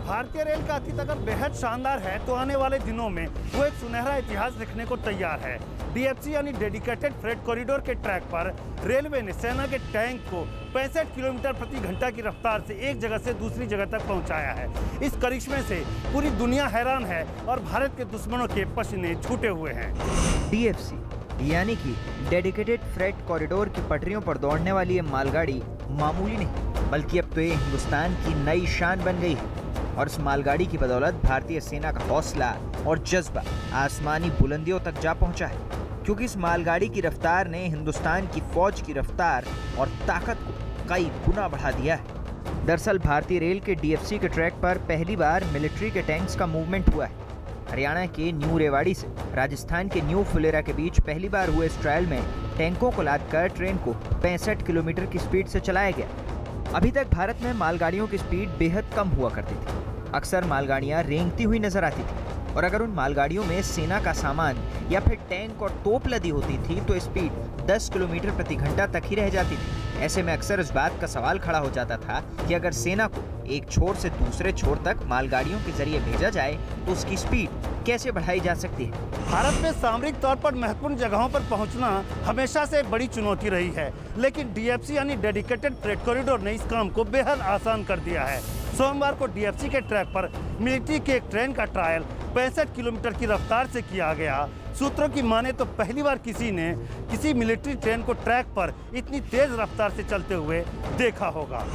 भारतीय रेल का अतीत अगर बेहद शानदार है तो आने वाले दिनों में वो एक सुनहरा इतिहास लिखने को तैयार है। डीएफसी यानी डेडिकेटेड फ्रेट कॉरिडोर के ट्रैक पर रेलवे ने सेना के टैंक को 65 किलोमीटर प्रति घंटा की रफ्तार से एक जगह से दूसरी जगह तक पहुंचाया है। इस करिश्मे से पूरी दुनिया हैरान है और भारत के दुश्मनों के पसीने छूटे हुए हैं। डीएफसी यानी कि डेडिकेटेड फ्रेट कॉरिडोर की पटरियों पर दौड़ने वाली ये मालगाड़ी मामूली नहीं, बल्कि अब तो ये हिंदुस्तान की नई शान बन गई है। और इस मालगाड़ी की बदौलत भारतीय सेना का हौसला और जज्बा आसमानी बुलंदियों तक जा पहुंचा है, क्योंकि इस मालगाड़ी की रफ्तार ने हिंदुस्तान की फौज की रफ्तार और ताकत को कई गुना बढ़ा दिया है। दरअसल भारतीय रेल के डीएफसी के ट्रैक पर पहली बार मिलिट्री के टैंक्स का मूवमेंट हुआ है। हरियाणा के न्यू रेवाड़ी से राजस्थान के न्यू फुलेरा के बीच पहली बार हुए इस ट्रायल में टैंकों को लादकर ट्रेन को 65 किलोमीटर की स्पीड से चलाया गया। अभी तक भारत में मालगाड़ियों की स्पीड बेहद कम हुआ करती थी। अक्सर मालगाड़ियां रेंगती हुई नजर आती थी और अगर उन मालगाड़ियों में सेना का सामान या फिर टैंक और तोप लदी होती थी तो स्पीड 10 किलोमीटर प्रति घंटा तक ही रह जाती थी। ऐसे में अक्सर इस बात का सवाल खड़ा हो जाता था कि अगर सेना को एक छोर से दूसरे छोर तक मालगाड़ियों के जरिए भेजा जाए तो उसकी स्पीड कैसे बढ़ाई जा सकती है। भारत में सामरिक तौर पर महत्वपूर्ण जगहों पर पहुंचना हमेशा से बड़ी चुनौती रही है, लेकिन डीएफसी यानी डेडिकेटेड फ्रेट कॉरिडोर ने इस काम को बेहद आसान कर दिया है। सोमवार को डीएफसी के ट्रैक पर मिलिट्री की एक ट्रेन का ट्रायल 65 किलोमीटर की रफ्तार से किया गया। सूत्रों की माने तो पहली बार किसी ने किसी मिलिट्री ट्रेन को ट्रैक पर इतनी तेज रफ्तार से चलते हुए देखा होगा।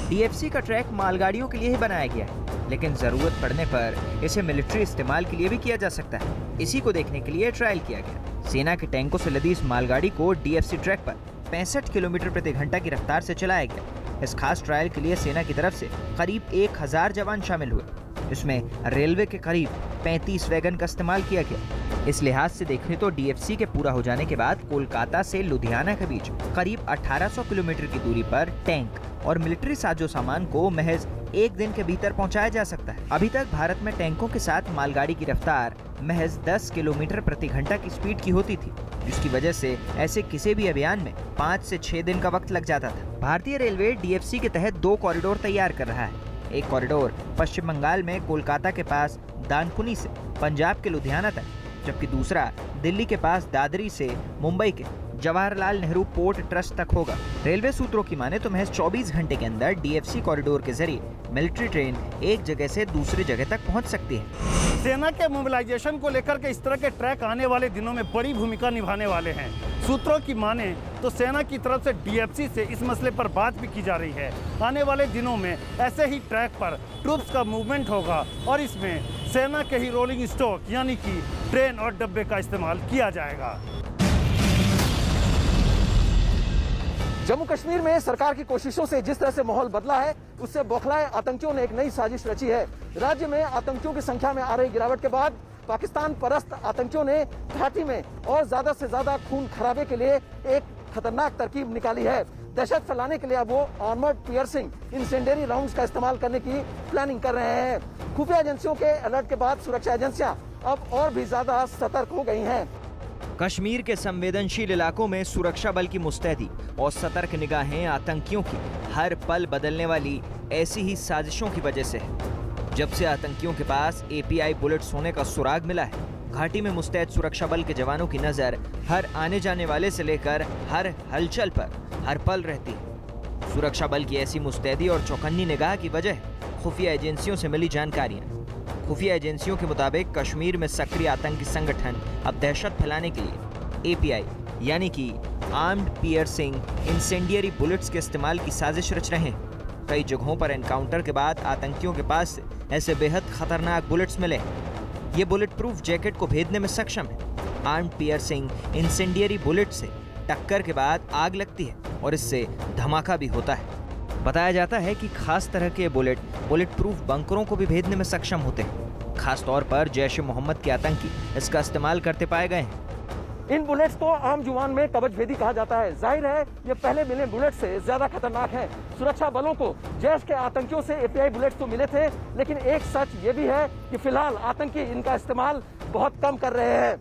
डीएफसी का ट्रैक मालगाड़ियों के लिए ही बनाया गया है, लेकिन जरूरत पड़ने पर इसे मिलिट्री इस्तेमाल के लिए भी किया जा सकता है। इसी को देखने के लिए ट्रायल किया गया। सेना के टैंकों से लदी इस मालगाड़ी को डीएफसी ट्रैक पर 65 किलोमीटर प्रति घंटा की रफ्तार से चलाया गया। इस खास ट्रायल के लिए सेना की तरफ से करीब 1000 जवान शामिल हुए। इसमें रेलवे के करीब 35 वैगन का इस्तेमाल किया गया। इस लिहाज से देखें तो डीएफसी के पूरा हो जाने के बाद कोलकाता से लुधियाना के बीच करीब 1800 किलोमीटर की दूरी पर टैंक और मिलिट्री साजो सामान को महज एक दिन के भीतर पहुंचाया जा सकता है। अभी तक भारत में टैंकों के साथ मालगाड़ी की रफ्तार महज 10 किलोमीटर प्रति घंटा की स्पीड की होती थी, जिसकी वजह से ऐसे किसी भी अभियान में 5 से 6 दिन का वक्त लग जाता था। भारतीय रेलवे डीएफसी के तहत 2 कॉरिडोर तैयार कर रहा है। एक कॉरिडोर पश्चिम बंगाल में कोलकाता के पास दानकुनी से पंजाब के लुधियाना तक, जबकि दूसरा दिल्ली के पास दादरी से मुंबई के जवाहरलाल नेहरू पोर्ट ट्रस्ट तक होगा। रेलवे सूत्रों की माने तो महज 24 घंटे के अंदर डीएफसी कॉरिडोर के जरिए मिलिट्री ट्रेन एक जगह से दूसरी जगह तक पहुंच सकती है। सेना के मोबिलाइजेशन को लेकर के इस तरह के ट्रैक आने वाले दिनों में बड़ी भूमिका निभाने वाले हैं। सूत्रों की माने तो सेना की तरफ से डीएफसी से इस मसले पर बात भी की जा रही है। आने वाले दिनों में ऐसे ही ट्रैक पर ट्रूप्स का मूवमेंट होगा और इसमें सेना के ही रोलिंग स्टॉक यानी कि ट्रेन और डब्बे का इस्तेमाल किया जाएगा। जम्मू कश्मीर में सरकार की कोशिशों से जिस तरह से माहौल बदला है, उससे बौखलाए आतंकियों ने एक नई साजिश रची है। राज्य में आतंकियों की संख्या में आ रही गिरावट के बाद पाकिस्तान परस्त आतंकियों ने घाटी में और ज्यादा से ज्यादा खून खराबे के लिए एक खतरनाक तरकीब निकाली है। दहशत फैलाने के लिए अब वो आर्मर्ड पियर्सिंग इंसेंडियरी राउंड्स का इस्तेमाल करने की प्लानिंग कर रहे हैं। खुफिया एजेंसियों के अलर्ट के बाद सुरक्षा एजेंसियां अब और भी ज्यादा सतर्क हो गई हैं। कश्मीर के संवेदनशील इलाकों में सुरक्षा बल की मुस्तैदी और सतर्क निगाहें आतंकियों की हर पल बदलने वाली ऐसी ही साजिशों की वजह से है। जब से आतंकियों के पास एपीआई बुलेट्स होने का सुराग मिला है, घाटी में मुस्तैद सुरक्षा बल के जवानों की नजर हर आने जाने वाले से लेकर हर हलचल पर हर पल रहती है। सुरक्षा बल की ऐसी मुस्तैदी और चौकन्नी निगाह की वजह खुफिया एजेंसियों से मिली जानकारियां। खुफिया एजेंसियों के मुताबिक कश्मीर में सक्रिय आतंकी संगठन अब दहशत फैलाने के लिए एपीआई यानी कि आर्म्ड पियर्सिंग इंसेंडियरी बुलेट्स के इस्तेमाल की साजिश रच रहे हैं। कई जगहों पर एनकाउंटर के बाद आतंकियों के पास से ऐसे बेहद खतरनाक बुलेट्स मिले हैं। ये बुलेट प्रूफ जैकेट को भेदने में सक्षम है। आर्म्ड पियर्सिंग इंसेंडियरी बुलेट से टक्कर के बाद आग लगती है और इससे धमाका भी होता है। बताया जाता है कि खास तरह के बुलेट प्रूफ बंकरों को भी भेदने में सक्षम होते हैं। खास तौर पर जैश ए मोहम्मद के आतंकी इसका इस्तेमाल करते पाए गए हैं। इन बुलेट्स को आम जुबान में कवचभेदी कहा जाता है। जाहिर है ये पहले मिले बुलेट से ज्यादा खतरनाक है। सुरक्षा बलों को जैश के आतंकियों से एपीआई बुलेट्स तो मिले थे, लेकिन एक सच ये भी है कि फिलहाल आतंकी इनका इस्तेमाल बहुत कम कर रहे हैं।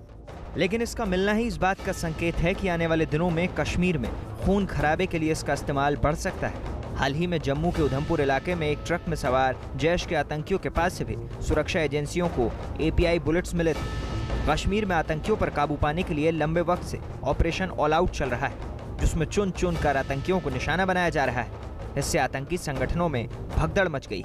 लेकिन इसका मिलना ही इस बात का संकेत है कि आने वाले दिनों में कश्मीर में खून खराबे के लिए इसका इस्तेमाल बढ़ सकता है। हाल ही में जम्मू के उधमपुर इलाके में एक ट्रक में सवार जैश के आतंकियों के पास से भी सुरक्षा एजेंसियों को API बुलेट्स मिले थे। कश्मीर में आतंकियों पर काबू पाने के लिए लंबे वक्त से ऑपरेशन ऑल आउट चल रहा है, जिसमें चुन चुन कर आतंकियों को निशाना बनाया जा रहा है। इससे आतंकी संगठनों में भगदड़ मच गई।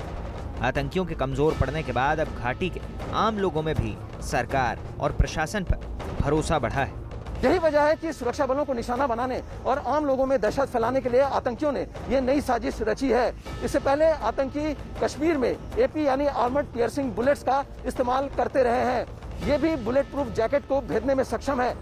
आतंकियों के कमजोर पड़ने के बाद अब घाटी के आम लोगों में भी सरकार और प्रशासन पर भरोसा बढ़ा है। यही वजह है कि सुरक्षा बलों को निशाना बनाने और आम लोगों में दहशत फैलाने के लिए आतंकियों ने ये नई साजिश रची है। इससे पहले आतंकी कश्मीर में AP यानी आर्मर्ड पियर्सिंग बुलेट्स का इस्तेमाल करते रहे हैं। ये भी बुलेट प्रूफ जैकेट को भेदने में सक्षम है।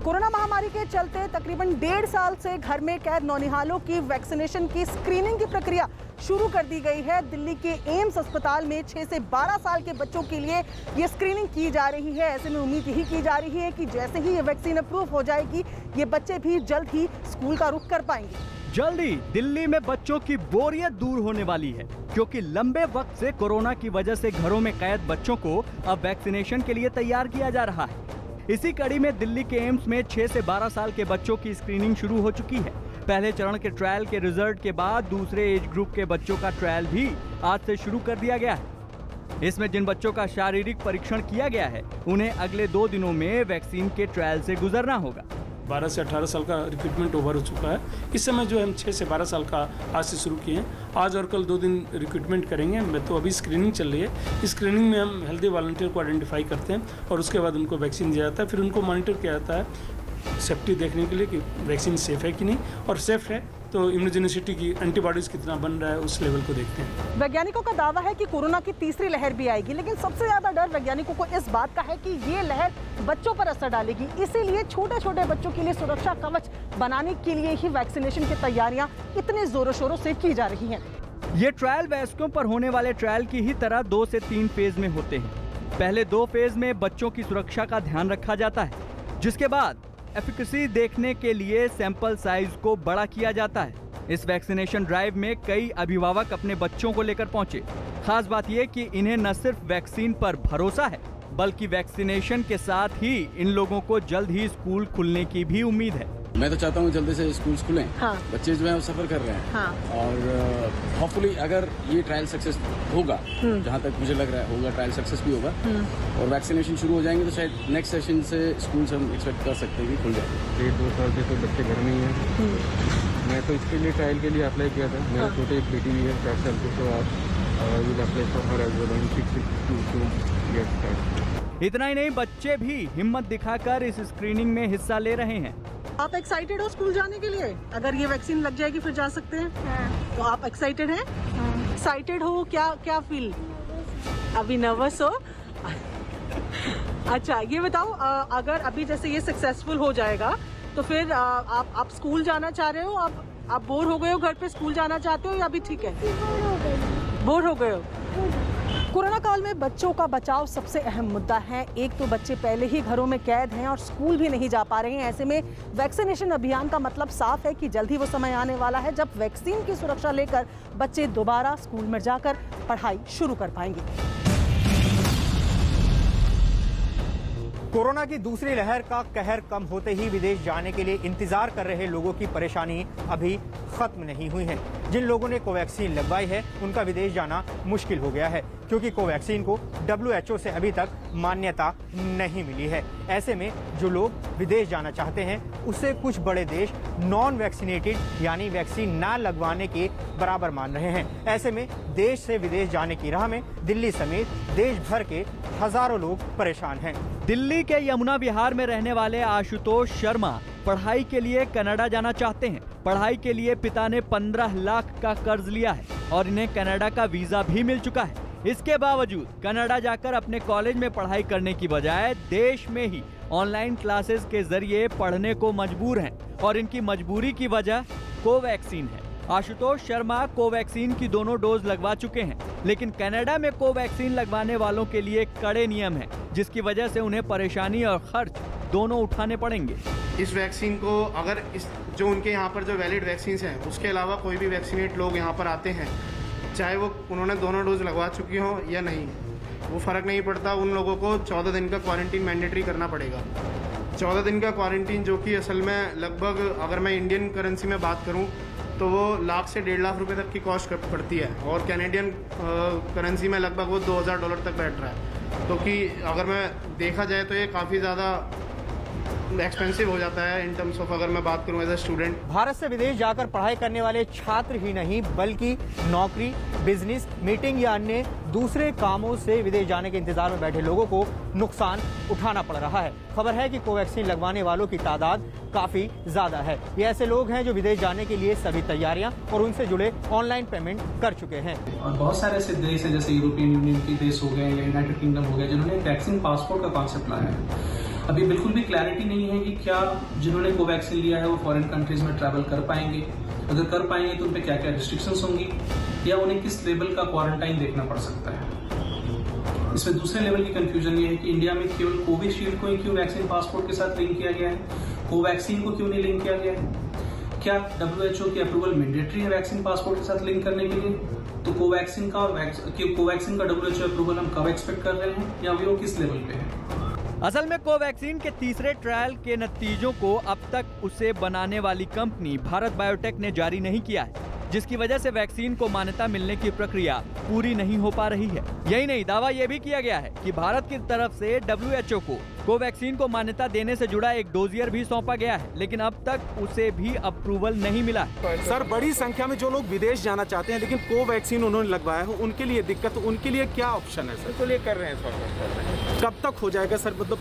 कोरोना महामारी के चलते तकरीबन 1.5 साल से घर में कैद नौनिहालों की वैक्सीनेशन की स्क्रीनिंग की प्रक्रिया शुरू कर दी गई है। दिल्ली के एम्स अस्पताल में 6 से 12 साल के बच्चों के लिए ये स्क्रीनिंग की जा रही है। ऐसे में उम्मीद यही की जा रही है कि जैसे ही ये वैक्सीन अप्रूव हो जाएगी, ये बच्चे भी जल्द ही स्कूल का रुख कर पाएंगे। जल्द ही दिल्ली में बच्चों की बोरियत दूर होने वाली है, क्योंकि लंबे वक्त से कोरोना की वजह से घरों में कैद बच्चों को अब वैक्सीनेशन के लिए तैयार किया जा रहा है। इसी कड़ी में दिल्ली के एम्स में 6 से 12 साल के बच्चों की स्क्रीनिंग शुरू हो चुकी है। पहले चरण के ट्रायल के रिजल्ट के बाद दूसरे एज ग्रुप के बच्चों का ट्रायल भी आज से शुरू कर दिया गया है। इसमें जिन बच्चों का शारीरिक परीक्षण किया गया है, उन्हें अगले 2 दिनों में वैक्सीन के ट्रायल से गुजरना होगा। 12 से 18 साल का रिक्रूटमेंट ओवर हो चुका है। इस समय जो हम 6 से 12 साल का आज से शुरू किए हैं, आज और कल 2 दिन रिक्रूटमेंट करेंगे। मैं तो अभी स्क्रीनिंग चल रही है। इस स्क्रीनिंग में हम हेल्दी वॉलंटियर को आइडेंटिफाई करते हैं और उसके बाद उनको वैक्सीन दिया जाता है। फिर उनको मॉनिटर किया जाता है सेफ्टी देखने के लिए कि वैक्सीन सेफ है कि नहीं, और सेफ है तो इम्यूनोजेनिसिटी की एंटीबॉडीज कितना बन रहा है उस लेवल को देखते हैं। वैज्ञानिकों का दावा है कि कोरोना की तीसरी लहर भी आएगी, लेकिन सबसे ज्यादा डर वैज्ञानिकों को इस बात का है कि ये लहर बच्चों पर असर डालेगी। इसीलिए छोटे छोटे बच्चों के लिए सुरक्षा कवच बनाने के लिए ही वैक्सीनेशन की तैयारियां इतने जोरों शोरों से की जा रही हैं। ये ट्रायल वयस्कों पर होने वाले ट्रायल की ही तरह 2 से 3 फेज में होते हैं। पहले 2 फेज में बच्चों की सुरक्षा का ध्यान रखा जाता है, जिसके बाद एफिकेसी देखने के लिए सैंपल साइज को बड़ा किया जाता है। इस वैक्सीनेशन ड्राइव में कई अभिभावक अपने बच्चों को लेकर पहुंचे। खास बात यह कि इन्हें न सिर्फ वैक्सीन पर भरोसा है, बल्कि वैक्सीनेशन के साथ ही इन लोगों को जल्द ही स्कूल खुलने की भी उम्मीद है। मैं तो चाहता हूँ जल्दी से स्कूल खुलें। हाँ। बच्चे जो है सफर कर रहे हैं। हाँ। और होपफुली अगर ये ट्रायल सक्सेस होगा, जहाँ तक मुझे लग रहा है होगा, ट्रायल सक्सेस भी होगा और वैक्सीनेशन शुरू हो जाएंगे, तो शायद नेक्स्ट सेशन से स्कूल हम एक्सपेक्ट कर सकते हैं कि खुल जाए। 1-2 साल से तो बच्चे घर में ही हैं। मैं तो इसके लिए ट्रायल के लिए अप्लाई किया था। मेरा छोटे एक बेटी भी है 4 साल की, तो आप will apply for her as well 6 to get started। इतना ही नहीं, बच्चे भी हिम्मत दिखाकर इस स्क्रीनिंग में हिस्सा ले रहे हैं। आप एक्साइटेड हो स्कूल जाने के लिए? अगर ये वैक्सीन लग जाएगी फिर जा सकते हैं। हाँ। तो आप एक्साइटेड हैं? हाँ। एक्साइटेड हो? क्या फील? अभी नर्वस हो? अच्छा, ये बताओ, अगर अभी जैसे ये सक्सेसफुल हो जाएगा तो फिर आप स्कूल जाना चाह रहे हो? आप बोर हो गए हो घर पे, स्कूल जाना चाहते हो या अभी ठीक है? बोर हो गए हो। कोरोना काल में बच्चों का बचाव सबसे अहम मुद्दा है। एक तो बच्चे पहले ही घरों में कैद हैं और स्कूल भी नहीं जा पा रहे हैं। ऐसे में वैक्सीनेशन अभियान का मतलब साफ है कि जल्द ही वो समय आने वाला है जब वैक्सीन की सुरक्षा लेकर बच्चे दोबारा स्कूल में जाकर पढ़ाई शुरू कर पाएंगे। कोरोना की दूसरी लहर का कहर कम होते ही विदेश जाने के लिए इंतजार कर रहे लोगों की परेशानी अभी खत्म नहीं हुई है। जिन लोगों ने कोवैक्सीन लगवाई है उनका विदेश जाना मुश्किल हो गया है, क्योंकि कोवैक्सीन को WHO से अभी तक मान्यता नहीं मिली है। ऐसे में जो लोग विदेश जाना चाहते हैं उससे कुछ बड़े देश नॉन वैक्सीनेटेड यानी वैक्सीन ना लगवाने के बराबर मान रहे हैं। ऐसे में देश से विदेश जाने की राह में दिल्ली समेत देश भर के हजारों लोग परेशान हैं। दिल्ली के यमुना विहार में रहने वाले आशुतोष शर्मा पढ़ाई के लिए कनाडा जाना चाहते हैं। पढ़ाई के लिए पिता ने 15 लाख का कर्ज लिया है और इन्हें कनाडा का वीजा भी मिल चुका है। इसके बावजूद कनाडा जाकर अपने कॉलेज में पढ़ाई करने की बजाय देश में ही ऑनलाइन क्लासेस के जरिए पढ़ने को मजबूर हैं और इनकी मजबूरी की वजह कोवैक्सीन है। आशुतोष शर्मा कोवैक्सीन की दोनों डोज लगवा चुके हैं, लेकिन कनाडा में कोवैक्सीन लगवाने वालों के लिए कड़े नियम हैं, जिसकी वजह से उन्हें परेशानी और खर्च दोनों उठाने पड़ेंगे। इस वैक्सीन को अगर जो उनके यहाँ पर जो वैलिड वैक्सीन हैं उसके अलावा कोई भी वैक्सीनेट लोग यहाँ पर आते हैं, चाहे वो उन्होंने दोनों डोज लगवा चुकी हो या नहीं, वो फ़र्क नहीं पड़ता, उन लोगों को 14 दिन का क्वारंटीन मैंडेटरी करना पड़ेगा। 14 दिन का क्वारंटीन, जो कि असल में लगभग अगर मैं इंडियन करेंसी में बात करूं तो वो लाख से $1.5 लाख तक की कॉस्ट पड़ती है, और कैनेडियन करेंसी में लगभग वो $2000 तक बैठ रहा है। तो कि अगर मैं देखा जाए तो ये काफ़ी ज़्यादा एक्सपेंसिव हो जाता है इन टर्म्स ऑफ, अगर मैं बात करूं एज ए स्टूडेंट। भारत से विदेश जाकर पढ़ाई करने वाले छात्र ही नहीं बल्कि नौकरी, बिजनेस, मीटिंग या अन्य दूसरे कामों से विदेश जाने के इंतजार में बैठे लोगों को नुकसान उठाना पड़ रहा है। खबर है कि कोवैक्सीन लगवाने वालों की तादाद काफी ज्यादा है। ये ऐसे लोग हैं जो विदेश जाने के लिए सभी तैयारियां और उनसे जुड़े ऑनलाइन पेमेंट कर चुके हैं। और बहुत सारे ऐसे देश हैं जैसे यूरोपियन यूनियन के देश हो गए या यूनाइटेड किंगडम हो गया जिन्होंने वैक्सीन पासपोर्ट का कॉन्सेप्ट लाया है। अभी बिल्कुल भी क्लैरिटी नहीं है कि क्या जिन्होंने कोवैक्सीन लिया है वो फॉरेन कंट्रीज में ट्रैवल कर पाएंगे, अगर कर पाएंगे तो उन पे क्या क्या रिस्ट्रिक्शंस होंगी, या उन्हें किस लेवल का क्वारंटाइन देखना पड़ सकता है। इसमें दूसरे लेवल की कंफ्यूजन ये है कि इंडिया में केवल कोविशील्ड को ही क्यों वैक्सीन पासपोर्ट के साथ लिंक किया गया है, कोवैक्सीन को क्यों नहीं लिंक किया गया है। क्या WHO की अप्रूवल मैंडेटरी है वैक्सीन पासपोर्ट के साथ लिंक करने के लिए? तो कोवैक्सीन का WHO अप्रूवल हम कब एक्सपेक्ट कर रहे हैं, या वो किस लेवल पे है? असल में कोवैक्सीन के तीसरे ट्रायल के नतीजों को अब तक उसे बनाने वाली कंपनी भारत बायोटेक ने जारी नहीं किया है, जिसकी वजह से वैक्सीन को मान्यता मिलने की प्रक्रिया पूरी नहीं हो पा रही है। यही नहीं, दावा यह भी किया गया है कि भारत की तरफ से WHO को कोवैक्सीन को मान्यता देने से जुड़ा एक डोजियर भी सौंपा गया है, लेकिन अब तक उसे भी अप्रूवल नहीं मिला है। सर, बड़ी संख्या में जो लोग विदेश जाना चाहते हैं लेकिन कोवैक्सीन उन्होंने लगवाया है, उनके लिए दिक्कत, उनके लिए क्या ऑप्शन है सर? तो ये कर रहे हैं, कब तक हो जाएगा सर? मतलब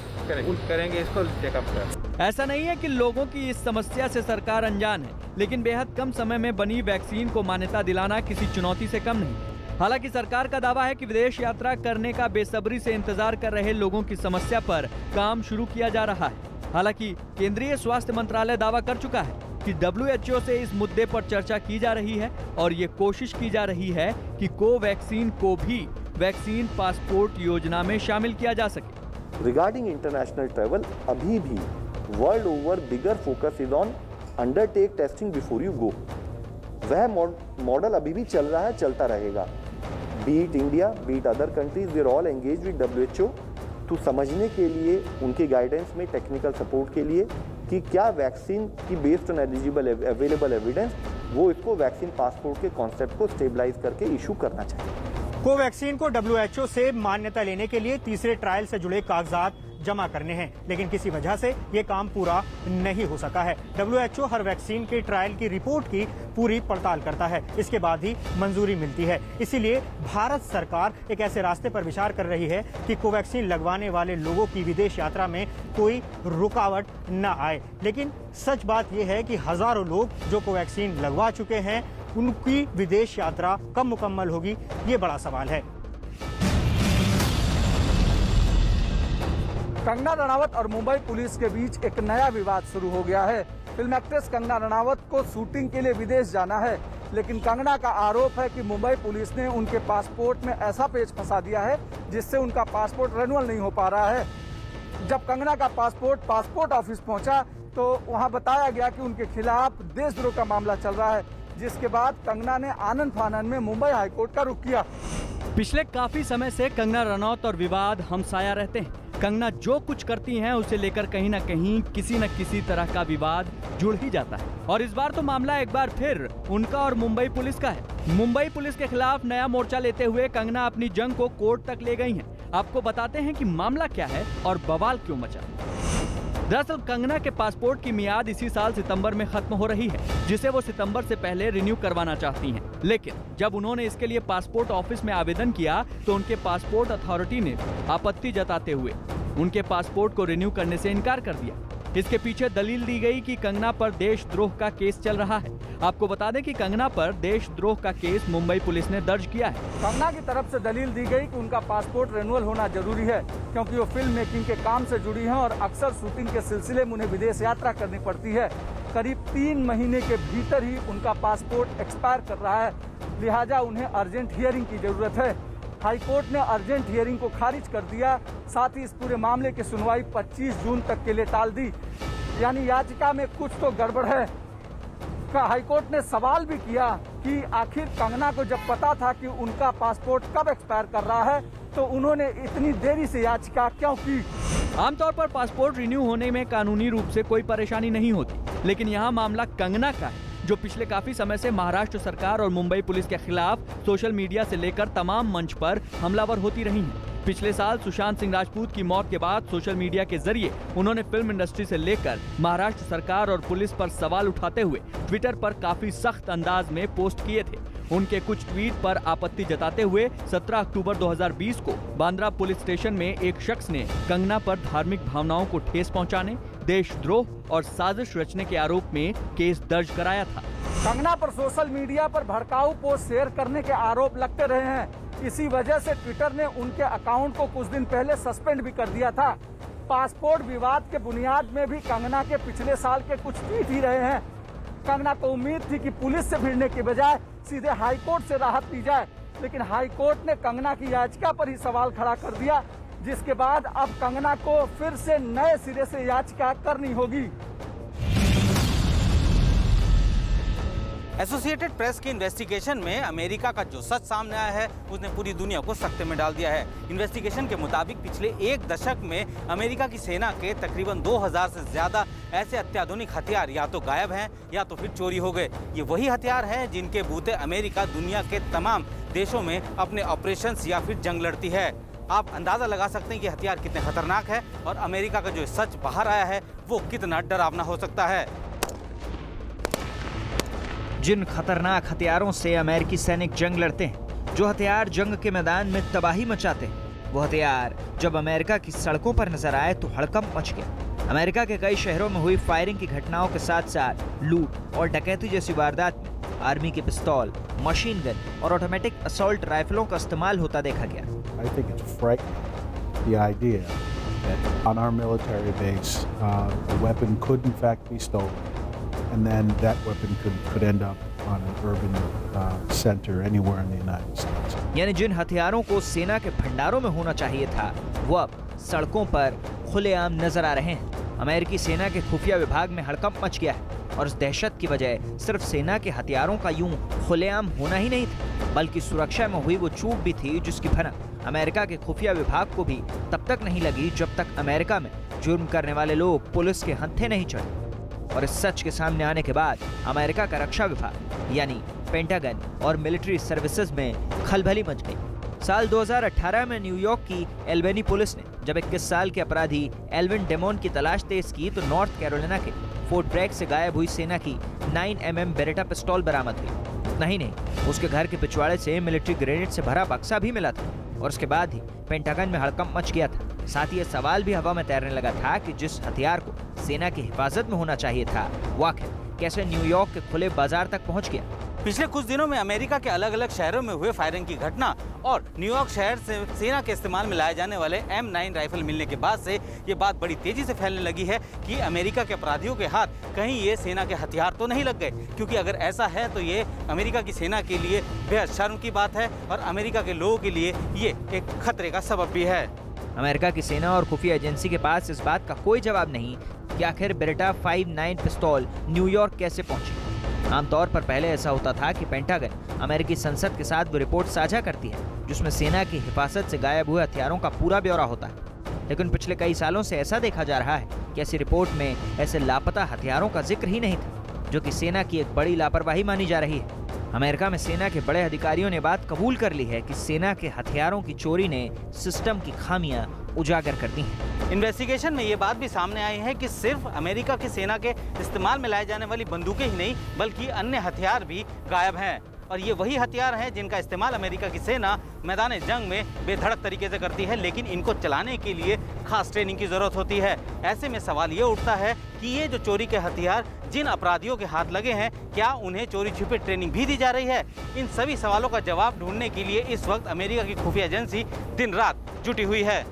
करेंगे इसको चेकअप कर। ऐसा नहीं है कि लोगों की इस समस्या से सरकार अनजान है, लेकिन बेहद कम समय में बनी वैक्सीन को मान्यता दिलाना किसी चुनौती से कम नहीं। हालांकि सरकार का दावा है कि विदेश यात्रा करने का बेसब्री से इंतजार कर रहे लोगों की समस्या पर काम शुरू किया जा रहा है। हालांकि केंद्रीय स्वास्थ्य मंत्रालय दावा कर चुका है कि WHO से इस मुद्दे पर चर्चा की जा रही है और ये कोशिश की जा रही है कि कोवैक्सीन को भी वैक्सीन पासपोर्ट योजना में शामिल किया जा सके। रिगार्डिंग इंटरनेशनल ट्रैवल, अभी भी world over bigger focus is on undertake testing before you go. वह मॉडल अभी भी चल रहा है, चलता रहेगा। Be it India, be it other countries, we are all engage with WHO तो समझने के लिए, उनके गाइडेंस में, टेक्निकल सपोर्ट के लिए कि क्या वैक्सीन की based on eligible available evidence वो इसको वैक्सीन पासपोर्ट के कॉन्सेप्ट को स्टेबलाइज करके इशू करना चाहिए। कोवैक्सीन को WHO से मान्यता लेने के लिए तीसरे ट्रायल से जुड़े कागजात जमा करने हैं, लेकिन किसी वजह से ये काम पूरा नहीं हो सका है। WHO हर वैक्सीन के ट्रायल की रिपोर्ट की पूरी पड़ताल करता है, इसके बाद ही मंजूरी मिलती है। इसीलिए भारत सरकार एक ऐसे रास्ते पर विचार कर रही है कि कोवैक्सीन लगवाने वाले लोगों की विदेश यात्रा में कोई रुकावट न आए। लेकिन सच बात यह है कि हजारों लोग जो कोवैक्सीन लगवा चुके हैं, उनकी विदेश यात्रा कब मुकम्मल होगी, ये बड़ा सवाल है। कंगना रनावत और मुंबई पुलिस के बीच एक नया विवाद शुरू हो गया है। फिल्म एक्ट्रेस कंगना रनावत को शूटिंग के लिए विदेश जाना है, लेकिन कंगना का आरोप है कि मुंबई पुलिस ने उनके पासपोर्ट में ऐसा पेच फंसा दिया है जिससे उनका पासपोर्ट रिन्यूअल नहीं हो पा रहा है। जब कंगना का पासपोर्ट ऑफिस पहुंचा तो वहां बताया गया कि उनके खिलाफ देशद्रोह का मामला चल रहा है, जिसके बाद कंगना ने आनन फानन में मुंबई हाईकोर्ट का रुख किया। पिछले काफी समय से कंगना रनौत और विवाद हमसाया रहते हैं। कंगना जो कुछ करती हैं उसे लेकर कहीं न कहीं किसी न किसी तरह का विवाद जुड़ ही जाता है, और इस बार तो मामला एक बार फिर उनका और मुंबई पुलिस का है। मुंबई पुलिस के खिलाफ नया मोर्चा लेते हुए कंगना अपनी जंग को कोर्ट तक ले गई हैं। आपको बताते हैं कि मामला क्या है और बवाल क्यों मचा। दरअसल कंगना के पासपोर्ट की मियाद इसी साल सितंबर में खत्म हो रही है, जिसे वो सितंबर से पहले रिन्यू करवाना चाहती हैं। लेकिन जब उन्होंने इसके लिए पासपोर्ट ऑफिस में आवेदन किया तो उनके पासपोर्ट अथॉरिटी ने आपत्ति जताते हुए उनके पासपोर्ट को रिन्यू करने से इनकार कर दिया। इसके पीछे दलील दी गई कि कंगना पर देशद्रोह का केस चल रहा है। आपको बता दें कि कंगना पर देशद्रोह का केस मुंबई पुलिस ने दर्ज किया है। कंगना की तरफ से दलील दी गई कि उनका पासपोर्ट रिन्यूअल होना जरूरी है, क्योंकि वो फिल्म मेकिंग के काम से जुड़ी हैं और अक्सर शूटिंग के सिलसिले में उन्हें विदेश यात्रा करनी पड़ती है। करीब 3 महीने के भीतर ही उनका पासपोर्ट एक्सपायर कर रहा है, लिहाजा उन्हें अर्जेंट हियरिंग की जरूरत है। हाईकोर्ट ने अर्जेंट हियरिंग को खारिज कर दिया, साथ ही इस पूरे मामले की सुनवाई 25 जून तक के लिए टाल दी। यानी याचिका में कुछ तो गड़बड़ है। हाईकोर्ट ने सवाल भी किया कि आखिर कंगना को जब पता था कि उनका पासपोर्ट कब एक्सपायर कर रहा है तो उन्होंने इतनी देरी से याचिका क्यों की। आमतौर पर पासपोर्ट रिन्यू होने में कानूनी रूप से कोई परेशानी नहीं होती, लेकिन यहाँ मामला कंगना का है, जो पिछले काफी समय से महाराष्ट्र सरकार और मुंबई पुलिस के खिलाफ सोशल मीडिया से लेकर तमाम मंच पर हमलावर होती रही हैं। पिछले साल सुशांत सिंह राजपूत की मौत के बाद सोशल मीडिया के जरिए उन्होंने फिल्म इंडस्ट्री से लेकर महाराष्ट्र सरकार और पुलिस पर सवाल उठाते हुए ट्विटर पर काफी सख्त अंदाज में पोस्ट किए थे। उनके कुछ ट्वीट पर आपत्ति जताते हुए 17 अक्टूबर 2020 को बांद्रा पुलिस स्टेशन में एक शख्स ने कंगना पर धार्मिक भावनाओं को ठेस पहुंचाने, देशद्रोह और साजिश रचने के आरोप में केस दर्ज कराया था। कंगना पर सोशल मीडिया पर भड़काऊ पोस्ट शेयर करने के आरोप लगते रहे हैं। इसी वजह से ट्विटर ने उनके अकाउंट को कुछ दिन पहले सस्पेंड भी कर दिया था। पासपोर्ट विवाद के बुनियाद में भी कंगना के पिछले साल के कुछ ट्वीट ही रहे हैं। कंगना को उम्मीद थी कि पुलिस से भिड़ने के बजाय सीधे हाईकोर्ट से राहत दी जाए, लेकिन हाईकोर्ट ने कंगना की याचिका पर ही सवाल खड़ा कर दिया, जिसके बाद अब कंगना को फिर से नए सिरे से याचिका करनी होगी। एसोसिएटेड प्रेस की इन्वेस्टिगेशन में अमेरिका का जो सच सामने आया है उसने पूरी दुनिया को सख्ते में डाल दिया है। इन्वेस्टिगेशन के मुताबिक पिछले एक दशक में अमेरिका की सेना के तकरीबन 2000 से ज्यादा ऐसे अत्याधुनिक हथियार या तो गायब हैं या तो फिर चोरी हो गए। ये वही हथियार हैं जिनके बूते अमेरिका दुनिया के तमाम देशों में अपने ऑपरेशंस या फिर जंग लड़ती है। आप अंदाजा लगा सकते हैं कि हथियार कितने खतरनाक है और अमेरिका का जो सच बाहर आया है वो कितना डरावना हो सकता है। जिन खतरनाक हथियारों से अमेरिकी सैनिक जंग लड़ते हैं, जो हथियार जंग के मैदान में तबाही मचाते हैं, वो हथियार जब अमेरिका की सड़कों पर नजर आए तो हड़कंप मच गया। अमेरिका के कई शहरों में हुई फायरिंग की घटनाओं के साथ साथ लूट और डकैती जैसी वारदात में आर्मी के पिस्तौल, मशीन गन और ऑटोमेटिक असॉल्ट राइफलों का इस्तेमाल होता देखा गया। I think it's frightening, the idea that on our military base, a weapon could in fact be stolen, and then that weapon could end up on an urban center anywhere in the United States. यानी जिन हथियारों को सेना के भंडारों में होना चाहिए था, वो अब सड़कों पर खुलेआम नजर आ रहे हैं। अमेरिकी सेना के खुफिया विभाग में हड़कंप मच गया है और इस दहशत की वजह सिर्फ सेना के हथियारों का यूं खुलेआम होना ही नहीं था, बल्कि सुरक्षा में हुई वो चूक भी थी जिसकी भनक अमेरिका के खुफिया विभाग को भी तब तक नहीं लगी जब तक अमेरिका में जुर्म करने वाले लोग पुलिस के हत्थे नहीं चढ़े। और इस सच के सामने आने के बाद अमेरिका का रक्षा विभाग यानी पेंटागन और मिलिट्री सर्विसेज में खलबली मच गई। साल 2018 में न्यूयॉर्क की एल्बेनी पुलिस ने जब 21 साल के अपराधी एल्विन डेमोन की तलाश तेज की तो नॉर्थ कैरोलिना के फोर्ट ब्रैग से गायब हुई सेना की 9mm बेरेटा पिस्तौल बरामद हुई। उतना ही नहीं, उसके घर के पिछवाड़े से मिलिट्री ग्रेनेड से भरा बक्सा भी मिला था और उसके बाद ही पेंटागन में हड़कंप मच गया था। साथ ही ये सवाल भी हवा में तैरने लगा था कि जिस हथियार को सेना की हिफाजत में होना चाहिए था, वो आखिर कैसे न्यूयॉर्क के खुले बाजार तक पहुंच गया। पिछले कुछ दिनों में अमेरिका के अलग अलग शहरों में हुए फायरिंग की घटना और न्यूयॉर्क शहर से सेना के इस्तेमाल में लाए जाने वाले M9 राइफल मिलने के बाद से ये बात बड़ी तेजी से फैलने लगी है कि अमेरिका के अपराधियों के हाथ कहीं ये सेना के हथियार तो नहीं लग गए, क्योंकि अगर ऐसा है तो ये अमेरिका की सेना के लिए बेहद शर्म की बात है और अमेरिका के लोगों के लिए ये एक खतरे का सबब भी है। अमेरिका की सेना और खुफिया एजेंसी के पास इस बात का कोई जवाब नहीं कि आखिर बेरेटा 59 पिस्तौल न्यूयॉर्क कैसे पहुंची। आमतौर पर पहले ऐसा होता था कि पेंटागन अमेरिकी संसद के साथ वो रिपोर्ट साझा करती है जिसमें सेना की हिफाजत से गायब हुए हथियारों का पूरा ब्यौरा होता है। लेकिन पिछले कई सालों से ऐसा देखा जा रहा है कि ऐसी रिपोर्ट में ऐसे लापता हथियारों का जिक्र ही नहीं था, जो कि सेना की एक बड़ी लापरवाही मानी जा रही है। अमेरिका में सेना के बड़े अधिकारियों ने बात कबूल कर ली है कि सेना के हथियारों की चोरी ने सिस्टम की खामियां उजागर कर दी हैं। इन्वेस्टिगेशन में ये बात भी सामने आई है कि सिर्फ अमेरिका की सेना के इस्तेमाल में लाई जाने वाली बंदूकें ही नहीं बल्कि अन्य हथियार भी गायब हैं और ये वही हथियार हैं जिनका इस्तेमाल अमेरिका की सेना मैदान जंग में बेधड़क तरीके से करती है, लेकिन इनको चलाने के लिए खास ट्रेनिंग की जरूरत होती है। ऐसे में सवाल ये उठता है कि ये जो चोरी के हथियार जिन अपराधियों के हाथ लगे हैं, क्या उन्हें चोरी छिपे ट्रेनिंग भी दी जा रही है? इन सभी सवालों का जवाब ढूंढने के लिए इस वक्त अमेरिका की खुफिया एजेंसी दिन रात जुटी हुई है।